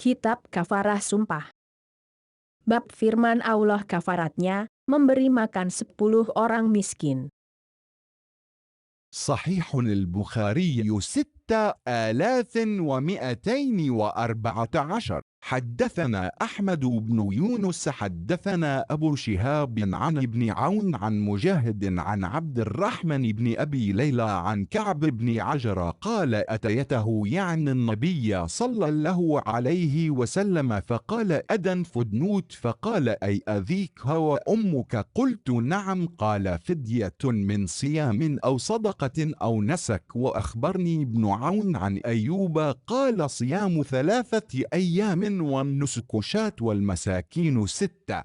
Kitab Kafarah Sumpah. Bab firman Allah kafaratnya, memberi makan 10 orang miskin. صحيح البخاري 6214. حدثنا أحمد بن يونس حدثنا أبو شهاب عن ابن عون عن مجاهد عن عبد الرحمن بن أبي ليلى عن كعب بن عجرة قال أتيته يعني النبي صلى الله عليه وسلم فقال أدن فدنوت فقال أي أذيك هو أمك قلت نعم قال فدية من صيام أو صدقة أو نسك وأخبرني ابن عون عن أيوب قال صيام 3 أيام والنسك شاة والمساكين 6.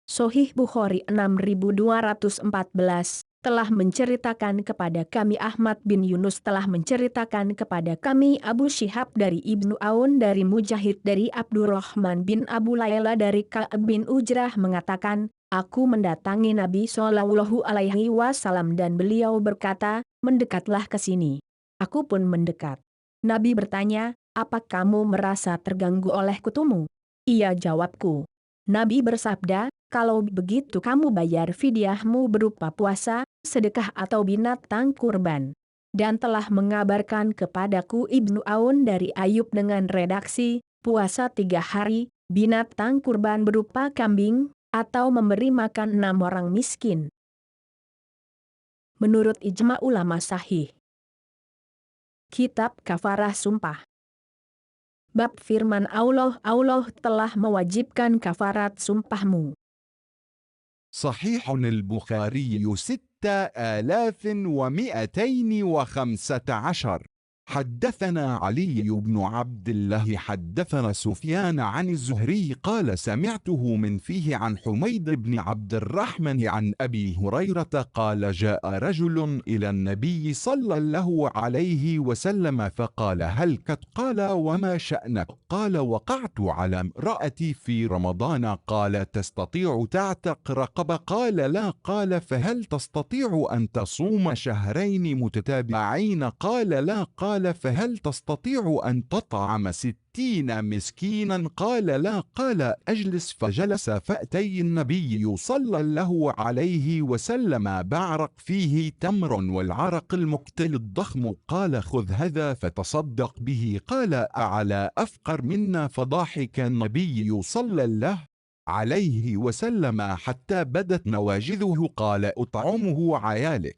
Sohih Bukhari 6214 telah menceritakan kepada kami Ahmad bin Yunus telah menceritakan kepada kami Abu Syihab dari Ibnu Aun dari Mujahid dari Abdurrahman bin Abu Layla dari Ka'ab bin Ujrah mengatakan, aku mendatangi Nabi Shallallahu Alaihi Wasallam dan beliau berkata, mendekatlah ke sini. Aku pun mendekat. Nabi bertanya, apa kamu merasa terganggu oleh kutumu? Iya, jawabku. Nabi bersabda, kalau begitu kamu bayar fidyahmu berupa puasa, sedekah atau binatang kurban. Dan telah mengabarkan kepadaku Ibnu Aun dari Ayub dengan redaksi, puasa 3 hari, binatang kurban berupa kambing, atau memberi makan 6 orang miskin. Menurut ijma ulama sahih. Kitab Kafarah Sumpah. Bab firman Allah telah mewajibkan kafarat sumpahmu. صحيح البخاري 6215. حدثنا علي بن عبد الله حدثنا سفيان عن الزهري قال سمعته من فيه عن حميد بن عبد الرحمن عن أبي هريرة قال جاء رجل إلى النبي صلى الله عليه وسلم فقال هلكت قال وما شأنك قال وقعت على امرأتي في رمضان قال تستطيع تعتق رقبة قال لا قال فهل تستطيع أن تصوم شهرين متتابعين قال لا قال فهل تستطيع أن تطعم 60 مسكينا قال لا قال أجلس فجلس فأتي النبي صلى الله عليه وسلم بعرق فيه تمر والعرق المكتل الضخم قال خذ هذا فتصدق به قال أعلى أفقر منا فضاحك النبي صلى الله عليه وسلم حتى بدت نواجذه قال أطعمه عيالك.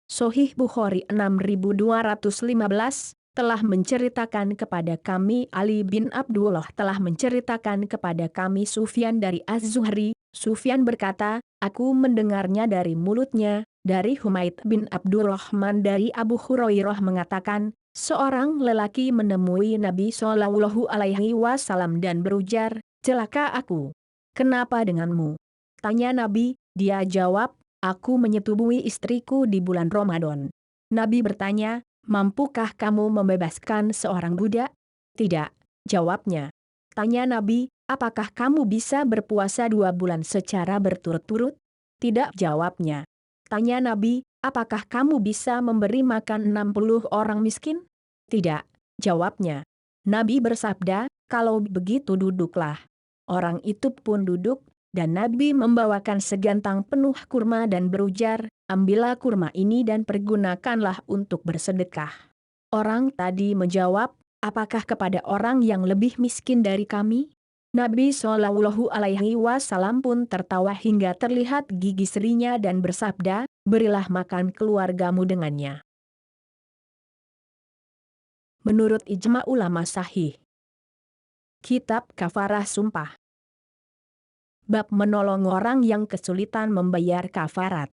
Sohih Bukhari 6215 telah menceritakan kepada kami Ali bin Abdullah telah menceritakan kepada kami Sufyan dari Az-Zuhri. Sufyan berkata, aku mendengarnya dari mulutnya, dari Humaid bin Abdurrahman dari Abu Hurairah mengatakan, seorang lelaki menemui Nabi Shallallahu Alaihi Wasallam dan berujar, celaka aku. Kenapa denganmu? Tanya Nabi, dia jawab, aku menyetubui istriku di bulan Ramadan. Nabi bertanya, mampukah kamu membebaskan seorang budak? Tidak, jawabnya. Tanya Nabi, apakah kamu bisa berpuasa 2 bulan secara berturut-turut? Tidak, jawabnya. Tanya Nabi, apakah kamu bisa memberi makan 60 orang miskin? Tidak, jawabnya. Nabi bersabda, kalau begitu duduklah. Orang itu pun duduk, dan Nabi membawakan segantang penuh kurma dan berujar, ambillah kurma ini dan pergunakanlah untuk bersedekah. Orang tadi menjawab, apakah kepada orang yang lebih miskin dari kami? Nabi Shallallahu Alaihi Wasallam pun tertawa hingga terlihat gigi serinya dan bersabda, berilah makan keluargamu dengannya. Menurut ijma ulama sahih. Kitab Kafarah Sumpah. Bab menolong orang yang kesulitan membayar kafarat.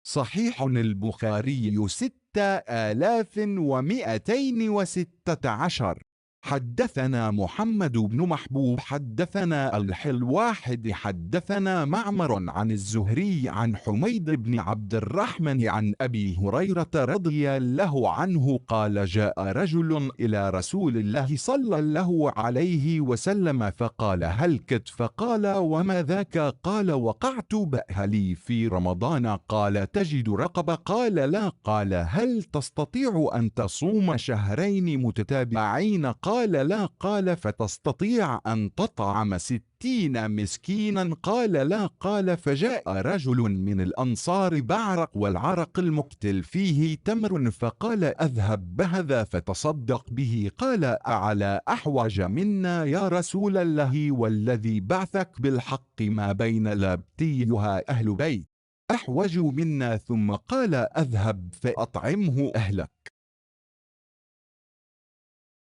صحيح البخاري 6216. حدثنا محمد بن محبوب حدثنا الحلواحد حدثنا معمر عن الزهري عن حميد بن عبد الرحمن عن أبي هريرة رضي الله عنه قال جاء رجل إلى رسول الله صلى الله عليه وسلم فقال هل كت؟ فقال وما ذاك؟ قال وقعت بأهلي في رمضان. قال تجد رقبة؟ قال لا. قال هل تستطيع أن تصوم شهرين متتابعين؟ قال لا. قال فتستطيع أن تطعم 60 مسكينا؟ قال لا. قال فجاء رجل من الأنصار بعرق والعرق المقتل فيه تمر فقال أذهب بهذا فتصدق به. قال أعلى أحوج منا يا رسول الله والذي بعثك بالحق ما بين لابتيها أهل بيت أحوج منا. ثم قال أذهب فأطعمه أهلك.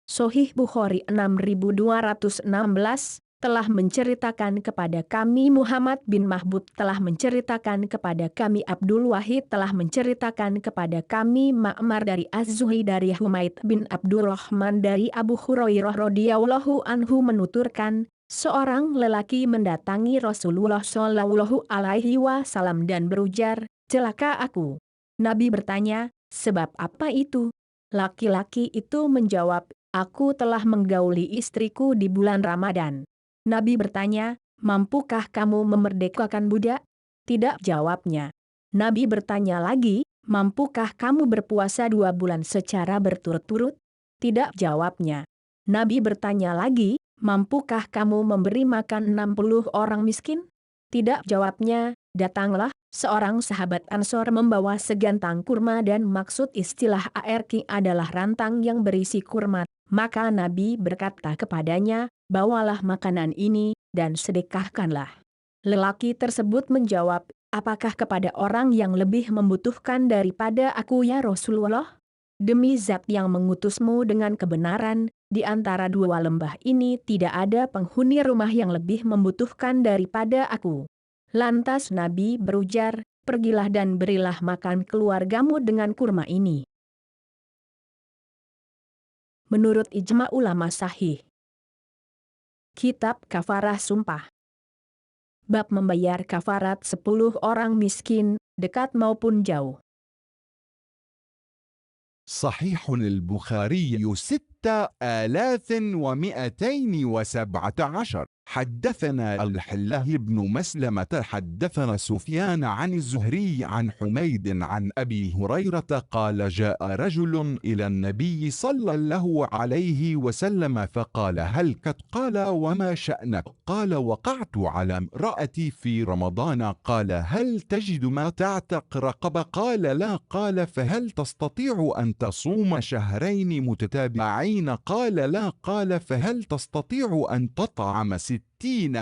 Sahih Bukhari 6216 telah menceritakan kepada kami Muhammad bin Mahbub telah menceritakan kepada kami Abdul Wahid telah menceritakan kepada kami Ma'mar dari Az-Zuhri dari Humaid bin Abdurrahman dari Abu Hurairah radhiyallahu anhu menuturkan, seorang lelaki mendatangi Rasulullah Shallallahu alaihi wasallam dan berujar, celaka aku. Nabi bertanya, sebab apa itu? Laki-laki itu menjawab, aku telah menggauli istriku di bulan Ramadan. Nabi bertanya, mampukah kamu memerdekakan budak? Tidak, jawabnya. Nabi bertanya lagi, mampukah kamu berpuasa 2 bulan secara berturut-turut? Tidak, jawabnya. Nabi bertanya lagi, mampukah kamu memberi makan 60 orang miskin? Tidak, jawabnya. Datanglah seorang sahabat Ansor membawa segantang kurma dan maksud istilah ARK adalah rantang yang berisi kurma. Maka Nabi berkata kepadanya, bawalah makanan ini, dan sedekahkanlah. Lelaki tersebut menjawab, apakah kepada orang yang lebih membutuhkan daripada aku ya Rasulullah? Demi zat yang mengutusmu dengan kebenaran, di antara 2 lembah ini tidak ada penghuni rumah yang lebih membutuhkan daripada aku. Lantas Nabi berujar, pergilah dan berilah makan keluargamu dengan kurma ini. Menurut ijma ulama sahih. Kitab Kafarah Sumpah. Bab membayar kafarat 10 orang miskin, dekat maupun jauh. صحيح البخاري 6217. حدثنا الحلاه بن مسلمة حدثنا سفيان عن الزهري عن حميد عن أبي هريرة قال جاء رجل إلى النبي صلى الله عليه وسلم فقال هل كت؟ قال وما شأنك؟ قال وقعت على امرأتي في رمضان. قال هل تجد ما تعتق رقبة؟ قال لا. قال فهل تستطيع أن تصوم شهرين متتابعين؟ قال لا. قال فهل تستطيع أن تطعم 60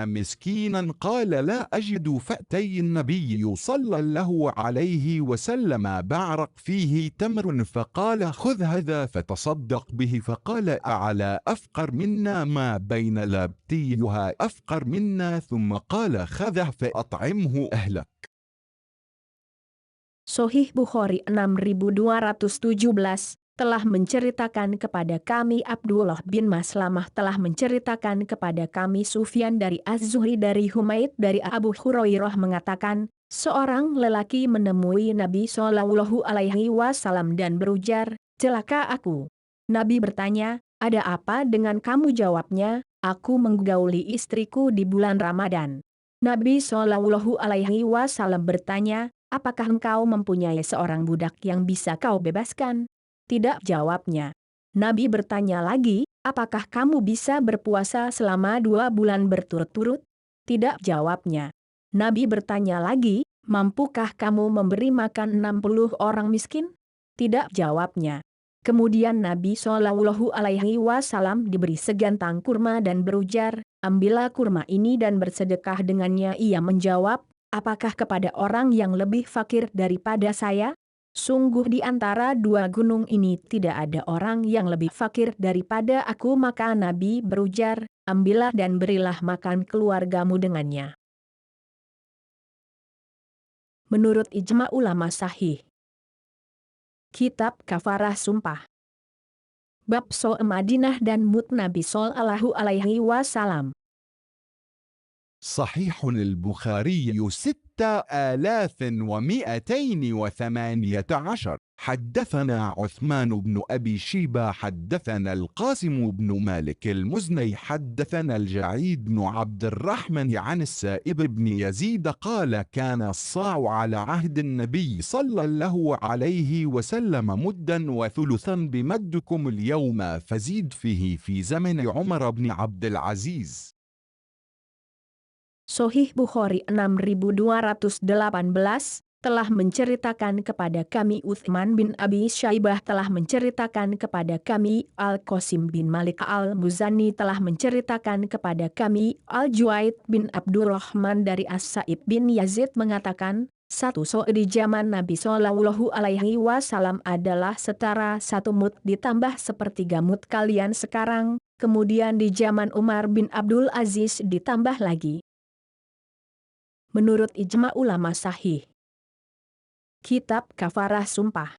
مسكينا؟ قال لا أجد. فأتي النبي صلى الله عليه وسلم بعرق فيه تمر فقال خذ هذا فتصدق به. فقال أعلى أفقر منا ما بين لابتيها أفقر منا. ثم قال خذه فأطعمه أهلك. Sahih Bukhari 6217 telah menceritakan kepada kami Abdullah bin Maslamah telah menceritakan kepada kami Sufyan dari Az-Zuhri dari Humaid dari Abu Hurairah mengatakan, seorang lelaki menemui Nabi Shallallahu alaihi wasallam dan berujar, celaka aku. Nabi bertanya, ada apa dengan kamu? Jawabnya, aku menggauli istriku di bulan Ramadan. Nabi Shallallahu alaihi wasallam bertanya, apakah engkau mempunyai seorang budak yang bisa kau bebaskan? Tidak, jawabnya. Nabi bertanya lagi, apakah kamu bisa berpuasa selama 2 bulan berturut-turut? Tidak, jawabnya. Nabi bertanya lagi, mampukah kamu memberi makan 60 orang miskin? Tidak, jawabnya. Kemudian Nabi Shallallahu alaihi wasallam diberi segantang kurma dan berujar, ambillah kurma ini dan bersedekah dengannya. Ia menjawab, apakah kepada orang yang lebih fakir daripada saya? Sungguh di antara 2 gunung ini tidak ada orang yang lebih fakir daripada aku. Maka Nabi berujar, ambillah dan berilah makan keluargamu dengannya. Menurut ijma ulama sahih. Kitab Kafarah Sumpah. Bab Soal Madinah dan Mut Nabi Shallallahu Alaihi Wasallam. صحيح البخاري 6218. حدثنا عثمان بن أبي شيبة حدثنا القاسم بن مالك المزني حدثنا الجعيد بن عبد الرحمن عن السائب بن يزيد قال كان الصاع على عهد النبي صلى الله عليه وسلم مدا وثلثا بمدكم اليوم فزيد فيه في زمن عمر بن عبد العزيز. Sahih Bukhari 6218 telah menceritakan kepada kami Utsman bin Abi Syaibah telah menceritakan kepada kami Al-Qasim bin Malik Al-Muzani telah menceritakan kepada kami Al-Juaid bin Abdurrahman dari As-Sa'ib bin Yazid mengatakan, satu so di zaman Nabi Shallallahu Alaihi Wasallam adalah setara satu mut ditambah sepertiga mut kalian sekarang, kemudian di zaman Umar bin Abdul Aziz ditambah lagi. Menurut ijma ulama sahih. Kitab Kafarah Sumpah.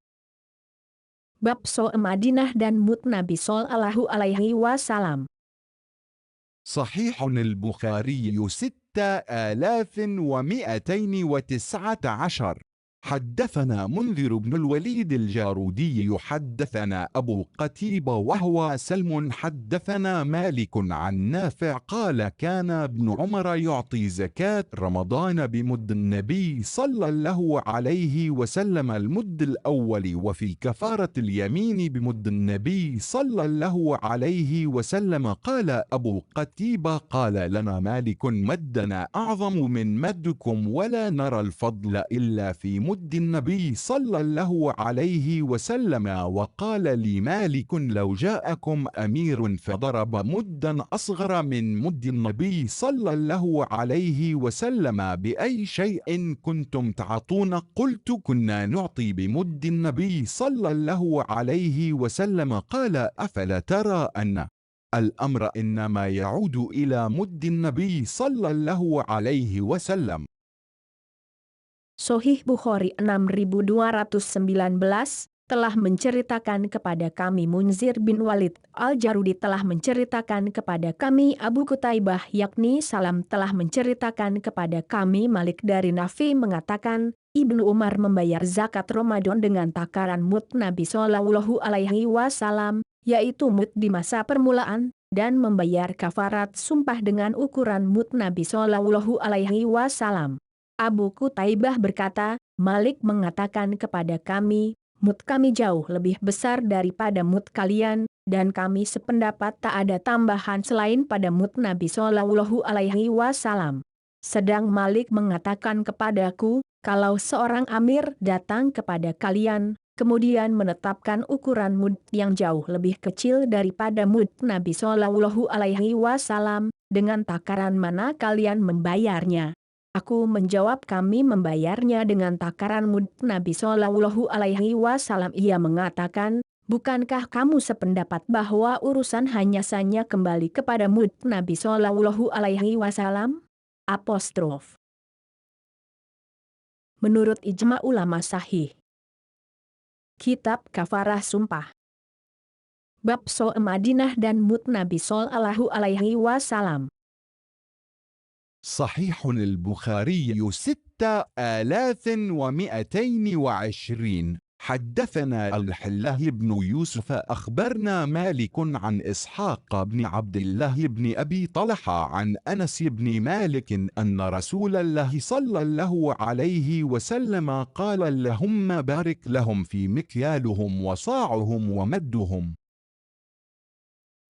Bab Soal Madinah dan Mut Nabi Shallallahu Alaihi Wasallam. صحيح البخاري 6219. حدثنا منذر بن الوليد الجارودي حدثنا أبو قتيبة وهو سلم حدثنا مالك عن نافع قال كان ابن عمر يعطي زكاة رمضان بمد النبي صلى الله عليه وسلم المد الأول وفي كفارة اليمين بمد النبي صلى الله عليه وسلم. قال أبو قتيبة قال لنا مالك مدنا أعظم من مدكم ولا نرى الفضل إلا في مد النبي صلى الله عليه وسلم. وقال لي مالك لو جاءكم أمير فضرب مدا أصغر من مد النبي صلى الله عليه وسلم بأي شيء كنتم تعطون؟ قلت كنا نعطي بمد النبي صلى الله عليه وسلم. قال أفلا ترى أن الأمر إنما يعود إلى مد النبي صلى الله عليه وسلم. Sahih Bukhari 6219 telah menceritakan kepada kami Munzir bin Walid Al-Jarudi telah menceritakan kepada kami Abu Qutaibah yakni Salam telah menceritakan kepada kami Malik dari Nafi mengatakan Ibnu Umar membayar zakat Ramadan dengan takaran mud Nabi Shallallahu Alaihi Wasallam yaitu mud di masa permulaan dan membayar kafarat sumpah dengan ukuran mud Nabi Shallallahu Alaihi Wasallam. Abu Qutaibah berkata, Malik mengatakan kepada kami, mud kami jauh lebih besar daripada mud kalian, dan kami sependapat tak ada tambahan selain pada mud Nabi Shallallahu Alaihi Wasallam. Sedang Malik mengatakan kepadaku, kalau seorang amir datang kepada kalian, kemudian menetapkan ukuran mud yang jauh lebih kecil daripada mud Nabi Shallallahu Alaihi Wasallam, dengan takaran mana kalian membayarnya? Aku menjawab kami membayarnya dengan takaran mud Nabi Shallallahu Alaihi Wasallam. Ia mengatakan, bukankah kamu sependapat bahwa urusan hanya saja kembali kepada mud Nabi Shallallahu Alaihi Wasallam? Apostrof. Menurut ijma ulama sahih. Kitab Kafarah Sumpah. Bab Soal Madinah dan Mud Nabi Shallallahu Alaihi Wasallam. صحيح البخاري 6220. حدثنا الحلاه بن يوسف أخبرنا مالك عن إسحاق بن عبد الله بن أبي طلحة عن أنس بن مالك أن رسول الله صلى الله عليه وسلم قال اللهم بارك لهم في مكيالهم وصاعهم ومدهم.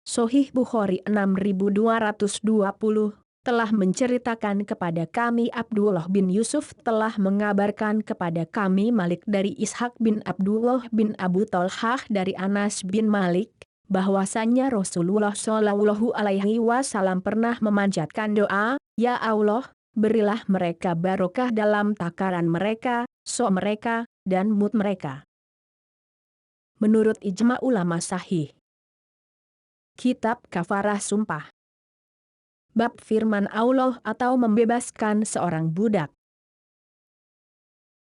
Sahih Bukhari 6220 telah menceritakan kepada kami Abdullah bin Yusuf telah mengabarkan kepada kami Malik dari Ishaq bin Abdullah bin Abu Talhah dari Anas bin Malik, bahwasannya Rasulullah Shallallahu Alaihi Wasallam pernah memanjatkan doa, Ya Allah, berilah mereka barokah dalam takaran mereka, so mereka, dan mud mereka. Menurut ijma ulama sahih. Kitab Kafarah Sumpah. Bab firman Allah atau membebaskan seorang budak.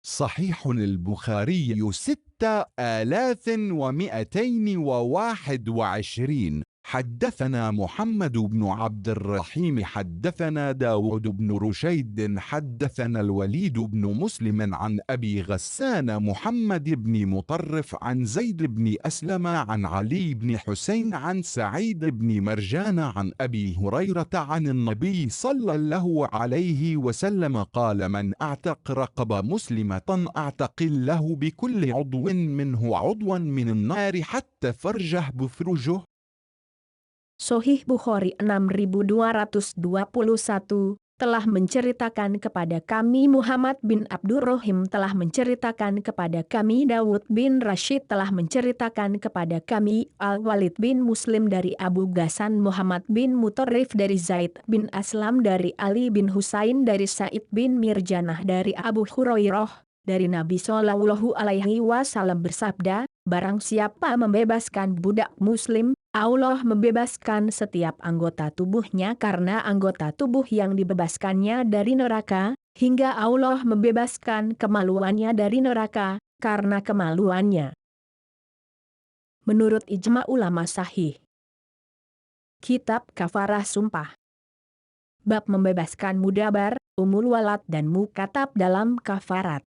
صحيح البخاري 6221. 6221. حدثنا محمد بن عبد الرحيم حدثنا داود بن رشيد حدثنا الوليد بن مسلم عن أبي غسان محمد بن مطرف عن زيد بن أسلم عن علي بن حسين عن سعيد بن مرجان عن أبي هريرة عن النبي صلى الله عليه وسلم قال: من أعتق رقبة مسلمة أعتق له بكل عضو منه عضوا من النار حتى فرجه بفرجه. Sahih Bukhari 6221 telah menceritakan kepada kami Muhammad bin Abdurrahim telah menceritakan kepada kami Dawud bin Rashid telah menceritakan kepada kami Al-Walid bin Muslim dari Abu Ghassan Muhammad bin Mutarrif dari Zaid bin Aslam dari Ali bin Husain dari Sa'id bin Mirjanah dari Abu Hurairah dari Nabi Shallallahu Alaihi Wasallam bersabda, barang siapa membebaskan budak muslim, Allah membebaskan setiap anggota tubuhnya karena anggota tubuh yang dibebaskannya dari neraka, hingga Allah membebaskan kemaluannya dari neraka karena kemaluannya. Menurut ijma ulama sahih. Kitab Kafarah Sumpah. Bab membebaskan mudabar, umul walad dan mukatab dalam kafarat.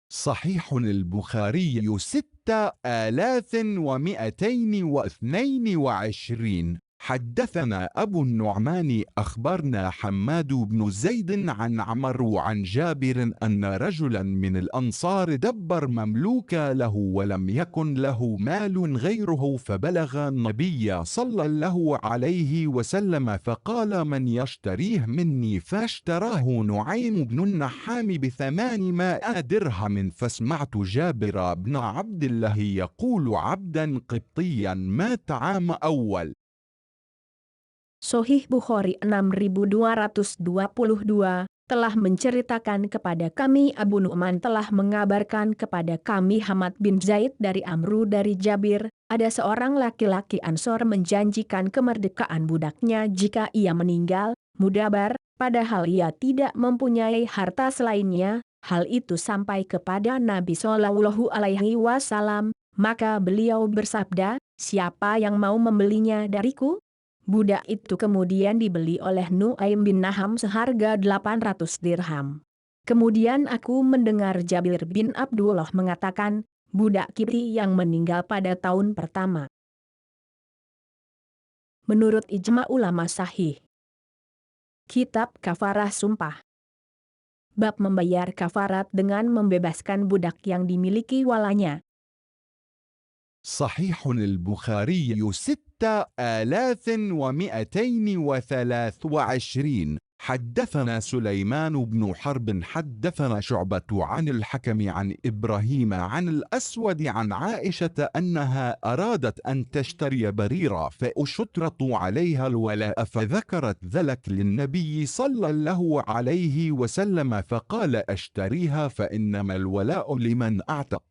صحيح البخاري 6222. حدثنا أبو النعمان أخبرنا حماد بن زيد عن عمرو عن جابر أن رجلا من الأنصار دبر مملوكا له ولم يكن له مال غيره فبلغ النبي صلى الله عليه وسلم فقال: من يشتريه مني؟ فاشتراه نعيم بن النحام ب800 درهم. فسمعت جابر بن عبد الله يقول: عبدا قبطيا مات عام أول. Sahih Bukhari 6222 telah menceritakan kepada kami Abu Nu'man telah mengabarkan kepada kami Hamad bin Zaid dari Amru dari Jabir, ada seorang laki-laki Ansor menjanjikan kemerdekaan budaknya jika ia meninggal, mudabar, padahal ia tidak mempunyai harta selainnya. Hal itu sampai kepada Nabi Shallallahu Alaihi Wasallam, maka beliau bersabda, siapa yang mau membelinya dariku? Budak itu kemudian dibeli oleh Nu'aim bin Naham seharga 800 dirham. Kemudian aku mendengar Jabir bin Abdullah mengatakan, budak Kipti yang meninggal pada tahun pertama. Menurut ijma ulama sahih. Kitab Kafarah Sumpah. Bab membayar kafarat dengan membebaskan budak yang dimiliki walanya. صحيح البخاري 6223. حدثنا سليمان بن حرب حدثنا شعبة عن الحكم عن إبراهيم عن الأسود عن عائشة أنها أرادت أن تشتري بريرة فأشترط عليها الولاء فذكرت ذلك للنبي صلى الله عليه وسلم فقال: أشتريها فإنما الولاء لمن أعتق.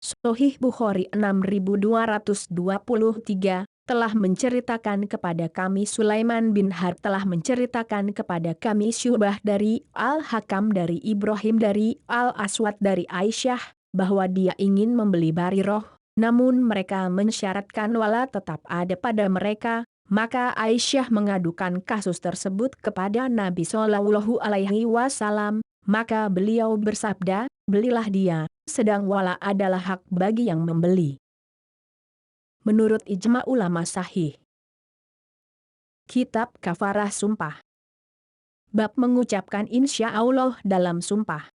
Sahih Bukhari 6223 telah menceritakan kepada kami Sulaiman bin Harb telah menceritakan kepada kami Syu'bah dari Al-Hakam dari Ibrahim dari Al-Aswad dari Aisyah, bahwa dia ingin membeli Bariroh, namun mereka mensyaratkan wala tetap ada pada mereka, maka Aisyah mengadukan kasus tersebut kepada Nabi Shallallahu Alaihi Wasallam, maka beliau bersabda, belilah dia, sedang wala adalah hak bagi yang membeli. Menurut ijma ulama sahih. Kitab Kafarah Sumpah. Bab mengucapkan insya Allah dalam sumpah.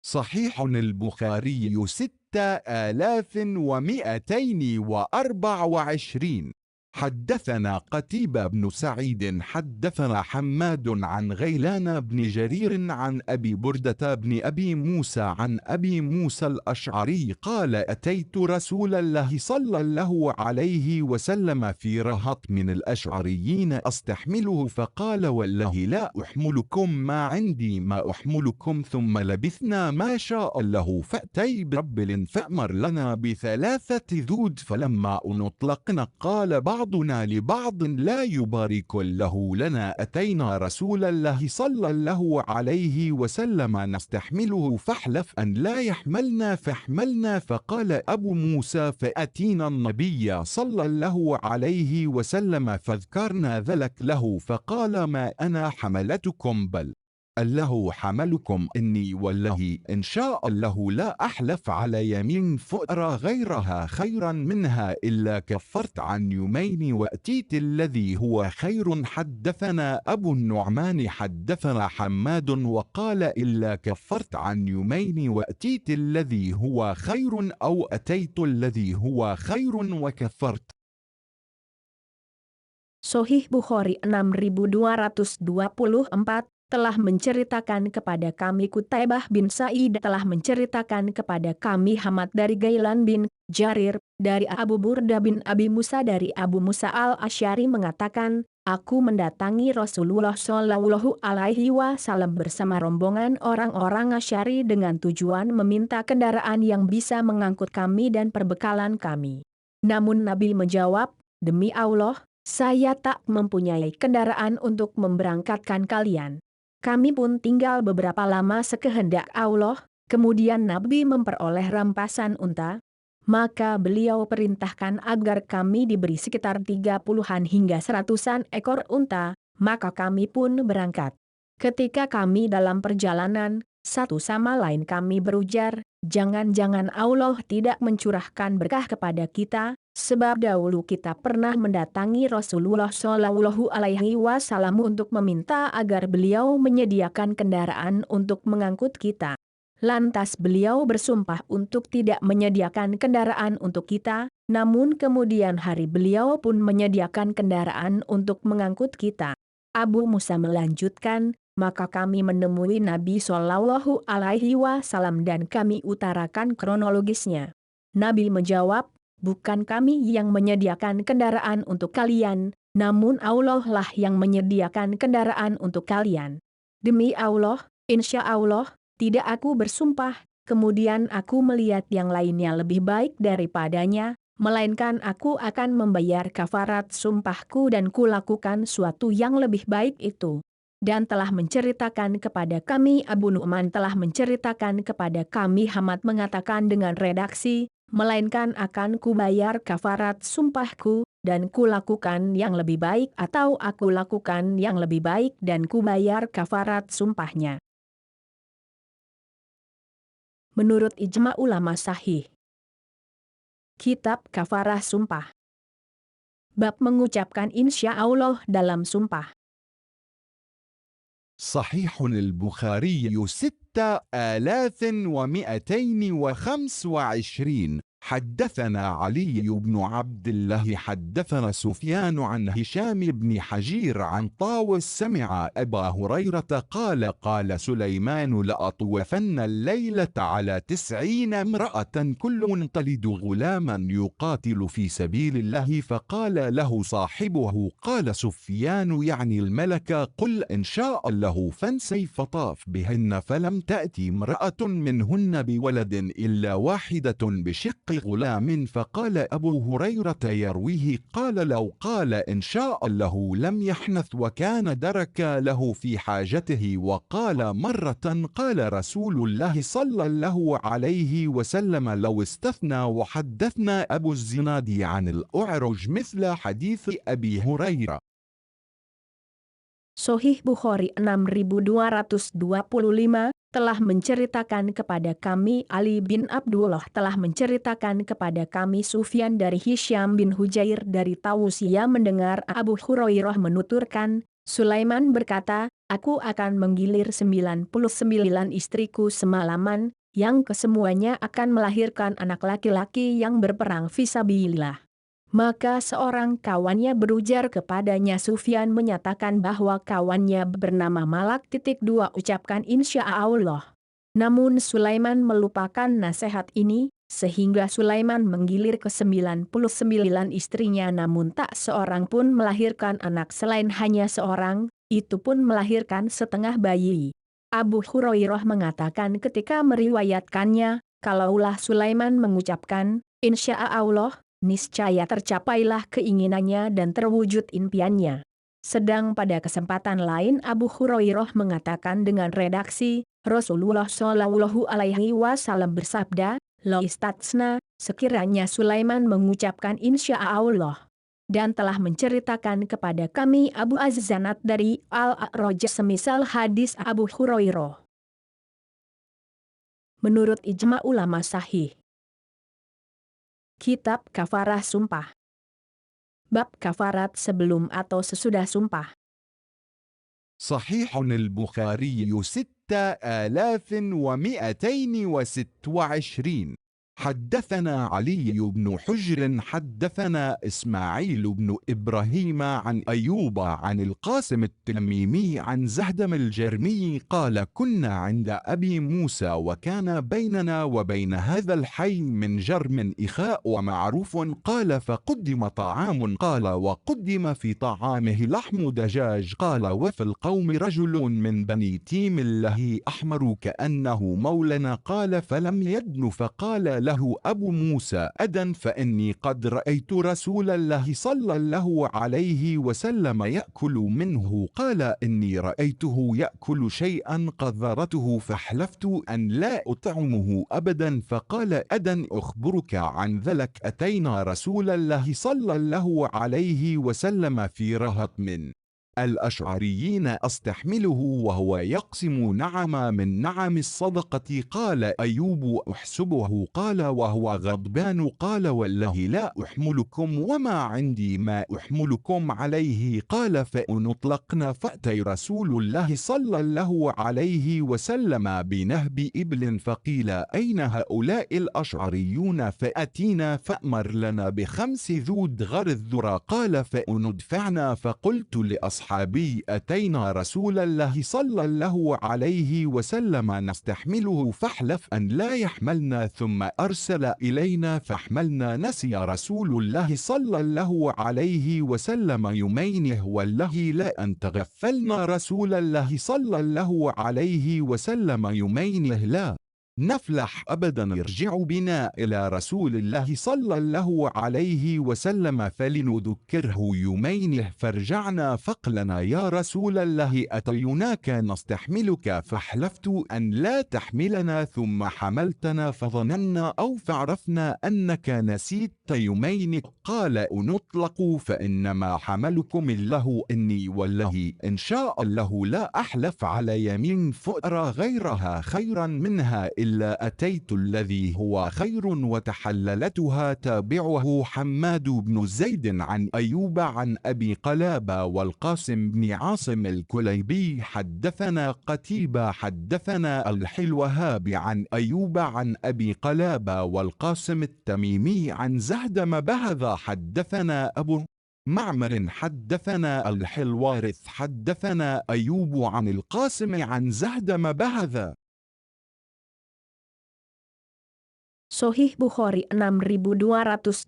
صحيح البخاري 6224. حدثنا قتيبة بن سعيد حدثنا حماد عن غيلان بن جرير عن أبي بردة بن أبي موسى عن أبي موسى الأشعري قال: أتيت رسول الله صلى الله عليه وسلم في رهط من الأشعريين أستحمله فقال: والله لا أحملكم ما عندي ما أحملكم. ثم لبثنا ما شاء الله فأتي بربل فأمر لنا ب3 ذود فلما أطلقنا قال بعض بعضنا لبعض لا يبارك له لنا أتينا رسول الله صلى الله عليه وسلم نستحمله فاحلف أن لا يحملنا فاحملنا. فقال أبو موسى فأتينا النبي صلى الله عليه وسلم فذكرنا ذلك له فقال ما أنا حملتكم بل الله حملكم. إني والله إن شاء الله لا أحلف على يمين فأرى غيرها خيرا منها إلا كفرت عن يومين وأتيت الذي هو خير. حدثنا أبو النعمان حدثنا حماد وقال إلا كفرت عن يومين وأتيت الذي هو خير أو أتيت الذي هو خير وكفرت. Sahih Bukhari 6224 telah menceritakan kepada kami Qutaibah bin Sa'id telah menceritakan kepada kami Hamad dari Gailan bin Jarir, dari Abu Burda bin Abi Musa dari Abu Musa al-Asy'ari mengatakan, aku mendatangi Rasulullah Shallallahu Alaihi Wasallam bersama rombongan orang-orang Asy'ari dengan tujuan meminta kendaraan yang bisa mengangkut kami dan perbekalan kami. Namun Nabi menjawab, demi Allah, saya tak mempunyai kendaraan untuk memberangkatkan kalian. Kami pun tinggal beberapa lama sekehendak Allah, kemudian Nabi memperoleh rampasan unta. Maka beliau perintahkan agar kami diberi sekitar 30-an hingga 100-an ekor unta, maka kami pun berangkat. Ketika kami dalam perjalanan, satu sama lain kami berujar, jangan-jangan Allah tidak mencurahkan berkah kepada kita, sebab dahulu kita pernah mendatangi Rasulullah Shallallahu Alaihi Wasallam untuk meminta agar beliau menyediakan kendaraan untuk mengangkut kita. Lantas beliau bersumpah untuk tidak menyediakan kendaraan untuk kita, namun kemudian hari beliau pun menyediakan kendaraan untuk mengangkut kita. Abu Musa melanjutkan, maka kami menemui Nabi Shallallahu Alaihi Wasallam dan kami utarakan kronologisnya. Nabi menjawab, bukan kami yang menyediakan kendaraan untuk kalian, namun Allah lah yang menyediakan kendaraan untuk kalian. Demi Allah, insya Allah, tidak aku bersumpah, kemudian aku melihat yang lainnya lebih baik daripadanya, melainkan aku akan membayar kafarat sumpahku dan kulakukan suatu yang lebih baik itu. Dan telah menceritakan kepada kami Abu Nu'man telah menceritakan kepada kami Hamad mengatakan dengan redaksi, melainkan akan kubayar kafarat sumpahku, dan kulakukan yang lebih baik atau aku lakukan yang lebih baik dan kubayar kafarat sumpahnya. Menurut ijma ulama sahih. Kitab Kafarah Sumpah. Bab mengucapkan insya Allah dalam sumpah. صحيح البخاري 6225. حدثنا علي بن عبد الله حدثنا سفيان عن هشام بن حجير عن طاووس سمع أبا هريرة قال قال سليمان لأطوفن الليلة على 90 امرأة كل تلد غلاما يقاتل في سبيل الله. فقال له صاحبه قال سفيان يعني الملك قل إن شاء الله فانسي. فطاف بهن فلم تأتي امرأة منهن بولد إلا واحدة بشق غلام. فقال أبو هريرة يرويه قال لو قال إن شاء الله لم يحنث وكان درك له في حاجته. وقال مرة قال رسول الله صلى الله عليه وسلم لو استثنى وحدثنا أبو الزناد عن الأعرج مثل حديث أبي هريرة. Sahih Bukhari 6225 telah menceritakan kepada kami Ali bin Abdullah telah menceritakan kepada kami Sufyan dari Hisham bin Hujair dari Tawus. Ia mendengar Abu Hurairah menuturkan, Sulaiman berkata, aku akan menggilir 99 istriku semalaman, yang kesemuanya akan melahirkan anak laki-laki yang berperang fisabilillah. Maka seorang kawannya berujar kepadanya, Sufyan menyatakan bahwa kawannya bernama Malak. 2 Ucapkan insya Allah. Namun Sulaiman melupakan nasihat ini, sehingga Sulaiman menggilir ke 99 istrinya namun tak seorang pun melahirkan anak selain hanya seorang, itu pun melahirkan setengah bayi. Abu Hurairah mengatakan ketika meriwayatkannya, kalaulah Sulaiman mengucapkan insya Allah, niscaya tercapailah keinginannya dan terwujud impiannya. Sedang pada kesempatan lain Abu Hurairah mengatakan dengan redaksi, Rasulullah Shallallahu Alaihi Wasallam bersabda, Lo istatsna, sekiranya Sulaiman mengucapkan insya Allah dan telah menceritakan kepada kami Abu Azzanat dari Al-A'raj semisal hadis Abu Hurairah. Menurut ijma ulama sahih. Kitab Kafarah Sumpah. Bab kafarat sebelum atau sesudah sumpah. صحيح البخاري 6226. حدثنا علي بن حجر حدثنا إسماعيل بن إبراهيم عن أيوب عن القاسم التميمي عن زهدم الجرمي قال كنا عند أبي موسى وكان بيننا وبين هذا الحي من جرم إخاء ومعروف قال فقدم طعام قال وقدم في طعامه لحم دجاج قال وفي القوم رجل من بني تيم الله أحمر كأنه مولنا قال فلم يدن فقال له أبو موسى أدن فإني قد رأيت رسول الله صلى الله عليه وسلم يأكل منه قال إني رأيته يأكل شيئا قذرته فحلفت أن لا أطعمه أبدا فقال أدن أخبرك عن ذلك أتينا رسول الله صلى الله عليه وسلم في رهط من الأشعريين أستحمله وهو يقسم نعم من نعم الصدقة قال أيوب أحسبه قال وهو غضبان قال والله لا أحملكم وما عندي ما أحملكم عليه قال فإن أطلقنا فأتي رسول الله صلى الله عليه وسلم بنهب إبل فقيل أين هؤلاء الأشعريون فأتينا فأمر لنا ب5 ذود غر الذرى قال فإن ادفعنا فقلت لأصحابي أتينا رسول الله صلى الله عليه وسلم نستحمله فاحلف أن لا يحملنا ثم أرسل إلينا فاحملنا نسي رسول الله صلى الله عليه وسلم يمينه والله لا أن تغفلنا رسول الله صلى الله عليه وسلم يمينه لا نفلح أبدا يرجع بنا إلى رسول الله صلى الله عليه وسلم فلنذكره يومين فرجعنا فقلنا يا رسول الله أتيناك نستحملك فحلفت أن لا تحملنا ثم حملتنا فظننا أو فعرفنا أنك نسيت يومين قال نطلق فإنما حملكم الله إني والله إن شاء الله لا أحلف على يمين فأرى غيرها خيرا منها إلا أتيت الذي هو خير وتحللتها تابعه حماد بن زيد عن أيوب عن أبي قلابة والقاسم بن عاصم الكليبي حدثنا قتيبة حدثنا الحلوهاب عن أيوب عن أبي قلابة والقاسم التميمي عن زهدم بهذا حدثنا أبو معمر حدثنا الحلوارث حدثنا أيوب عن القاسم عن زهدم بهذا. Sahih Bukhari 6226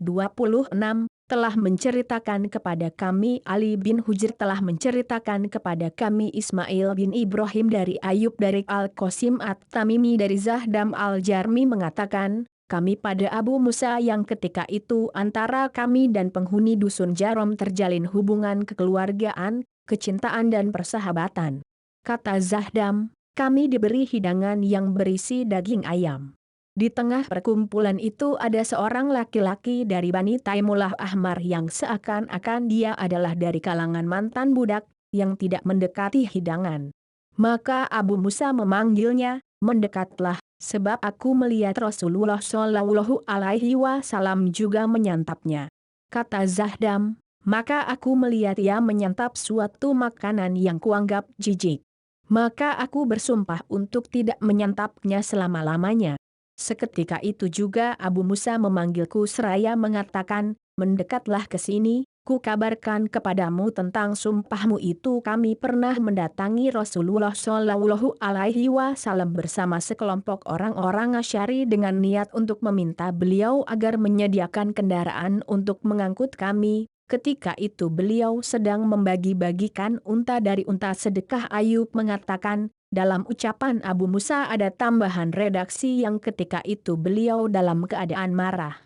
telah menceritakan kepada kami Ali bin Hujr telah menceritakan kepada kami Ismail bin Ibrahim dari Ayub dari Al-Qasim At-Tamimi dari Zahdam Al-Jarmi mengatakan, kami pada Abu Musa yang ketika itu antara kami dan penghuni dusun Jarom terjalin hubungan kekeluargaan, kecintaan dan persahabatan. Kata Zahdam, kami diberi hidangan yang berisi daging ayam. Di tengah perkumpulan itu ada seorang laki-laki dari Bani Taimullah Ahmar yang seakan-akan dia adalah dari kalangan mantan budak yang tidak mendekati hidangan. Maka Abu Musa memanggilnya, mendekatlah, sebab aku melihat Rasulullah Shallallahu Alaihi Wasallam juga menyantapnya. Kata Zahdam, maka aku melihat ia menyantap suatu makanan yang kuanggap jijik. Maka aku bersumpah untuk tidak menyantapnya selama-lamanya. Seketika itu juga Abu Musa memanggilku seraya mengatakan, mendekatlah ke sini, ku kabarkan kepadamu tentang sumpahmu itu. Kami pernah mendatangi Rasulullah Shallallahu Alaihi Wasallam bersama sekelompok orang-orang Asy'ari dengan niat untuk meminta beliau agar menyediakan kendaraan untuk mengangkut kami. Ketika itu beliau sedang membagi-bagikan unta dari unta sedekah. Ayub mengatakan, dalam ucapan Abu Musa ada tambahan redaksi yang ketika itu beliau dalam keadaan marah.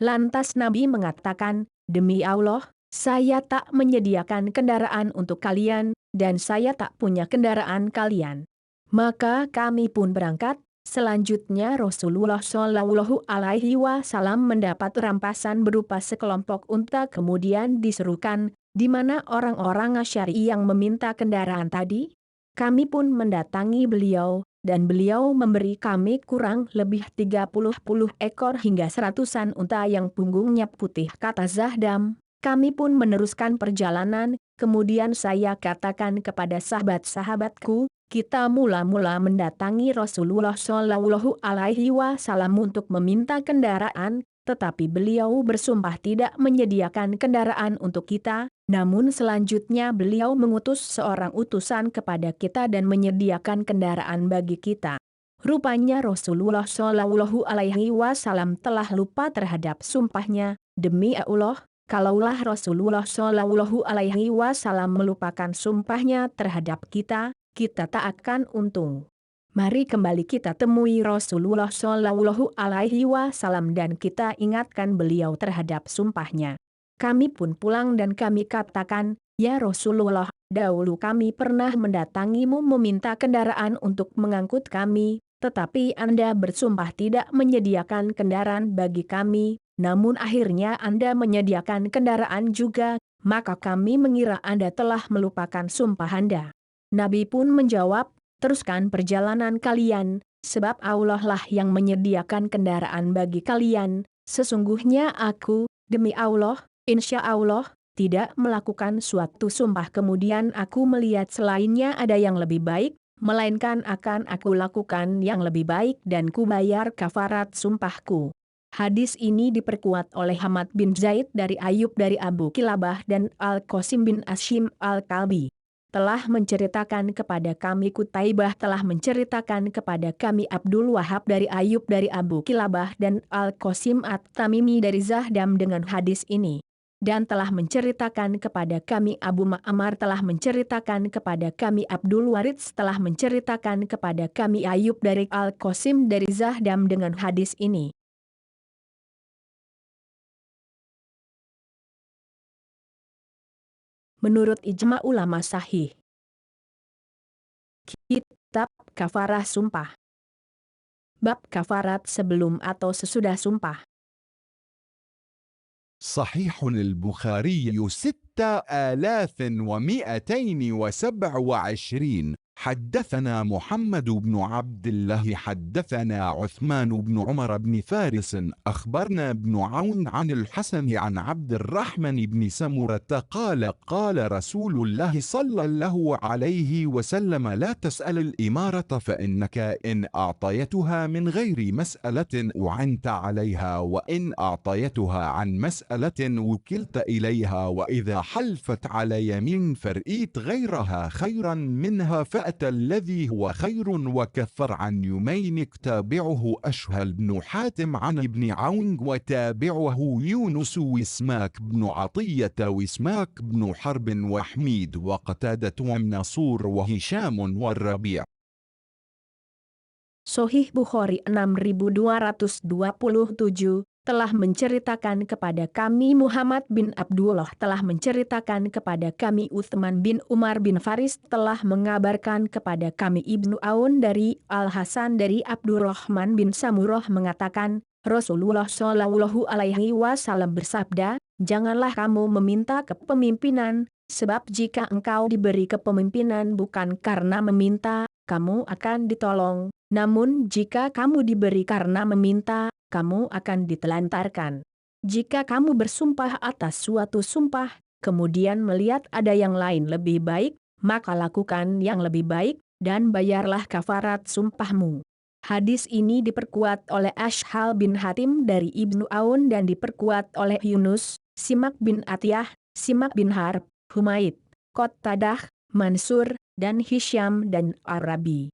Lantas Nabi mengatakan, "Demi Allah, saya tak menyediakan kendaraan untuk kalian, dan saya tak punya kendaraan kalian." Maka kami pun berangkat. Selanjutnya Rasulullah Shallallahu Alaihi Wasallam mendapat rampasan berupa sekelompok unta, kemudian diserukan, "Di mana orang-orang Asy'ari yang meminta kendaraan tadi?" Kami pun mendatangi beliau, dan beliau memberi kami kurang lebih 30 ekor hingga 100-an unta yang punggungnya putih, kata Zahdam. Kami pun meneruskan perjalanan, kemudian saya katakan kepada sahabat-sahabatku, kita mula-mula mendatangi Rasulullah Shallallahu Alaihi Wasallam untuk meminta kendaraan, tetapi beliau bersumpah tidak menyediakan kendaraan untuk kita. Namun selanjutnya beliau mengutus seorang utusan kepada kita dan menyediakan kendaraan bagi kita. Rupanya Rasulullah Shallallahu Alaihi Wasallam telah lupa terhadap sumpahnya. Demi Allah, kalaulah Rasulullah Shallallahu Alaihi Wasallam melupakan sumpahnya terhadap kita, kita tak akan untung. Mari kembali kita temui Rasulullah Shallallahu Alaihi Wasallam dan kita ingatkan beliau terhadap sumpahnya. Kami pun pulang dan kami katakan, "Ya Rasulullah, dahulu kami pernah mendatangimu meminta kendaraan untuk mengangkut kami, tetapi Anda bersumpah tidak menyediakan kendaraan bagi kami, namun akhirnya Anda menyediakan kendaraan juga, maka kami mengira Anda telah melupakan sumpah Anda." Nabi pun menjawab, "Teruskan perjalanan kalian, sebab Allah lah yang menyediakan kendaraan bagi kalian. Sesungguhnya aku, demi Allah, insya Allah, tidak melakukan suatu sumpah kemudian aku melihat selainnya ada yang lebih baik, melainkan akan aku lakukan yang lebih baik dan kubayar kafarat sumpahku." Hadis ini diperkuat oleh Hamad bin Zaid dari Ayub dari Abu Kilabah dan Al-Qasim bin Ashim Al-Kalbi. Telah menceritakan kepada kami Kutaibah telah menceritakan kepada kami Abdul Wahab dari Ayub dari Abu Kilabah dan Al-Qasim At-Tamimi dari Zahdam dengan hadis ini. Dan telah menceritakan kepada kami Abu Ma'mar telah menceritakan kepada kami Abdul Waritz telah menceritakan kepada kami Ayub dari Al-Qasim dari Zahdam dengan hadis ini. Menurut ijma ulama sahih. Kitab Kafarah Sumpah. Bab kafarat sebelum atau sesudah sumpah. صحيح البخاري 6227. حدثنا محمد بن عبد الله حدثنا عثمان بن عمر بن فارس أخبرنا ابن عون عن الحسن عن عبد الرحمن بن سمرة قال قال رسول الله صلى الله عليه وسلم: لا تسأل الإمارة فإنك إن أعطيتها من غير مسألة أعنت عليها، وإن أعطيتها عن مسألة وكلت إليها، وإذا حلفت على يمين فرئيت غيرها خيرا منها فأت الذي هو خير وكفر عن يمينك. تابعه أشهل بن حاتم عن ابن عون وتابعه يونس واسماك بن عطية واسماك بن حرب وحميد وقتادة ومنصور وهشام والربيع. Sahih Bukhari 6227 telah menceritakan kepada kami Muhammad bin Abdullah telah menceritakan kepada kami Utsman bin Umar bin Faris telah mengabarkan kepada kami Ibnu Aun dari Al-Hasan dari Abdurrahman bin Samurah mengatakan, Rasulullah Shallallahu Alaihi Wasallam bersabda, "Janganlah kamu meminta kepemimpinan, sebab jika engkau diberi kepemimpinan bukan karena meminta, kamu akan ditolong. Namun jika kamu diberi karena meminta, kamu akan ditelantarkan. Jika kamu bersumpah atas suatu sumpah, kemudian melihat ada yang lain lebih baik, maka lakukan yang lebih baik, dan bayarlah kafarat sumpahmu." Hadis ini diperkuat oleh Ashhal bin Hatim dari Ibnu Aun dan diperkuat oleh Yunus, Simak bin Atiyah, Simak bin Harb, Humaid, Qatadah, Mansur, dan Hisyam dan Arabi.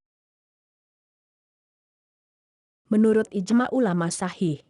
Menurut ijma ulama sahih.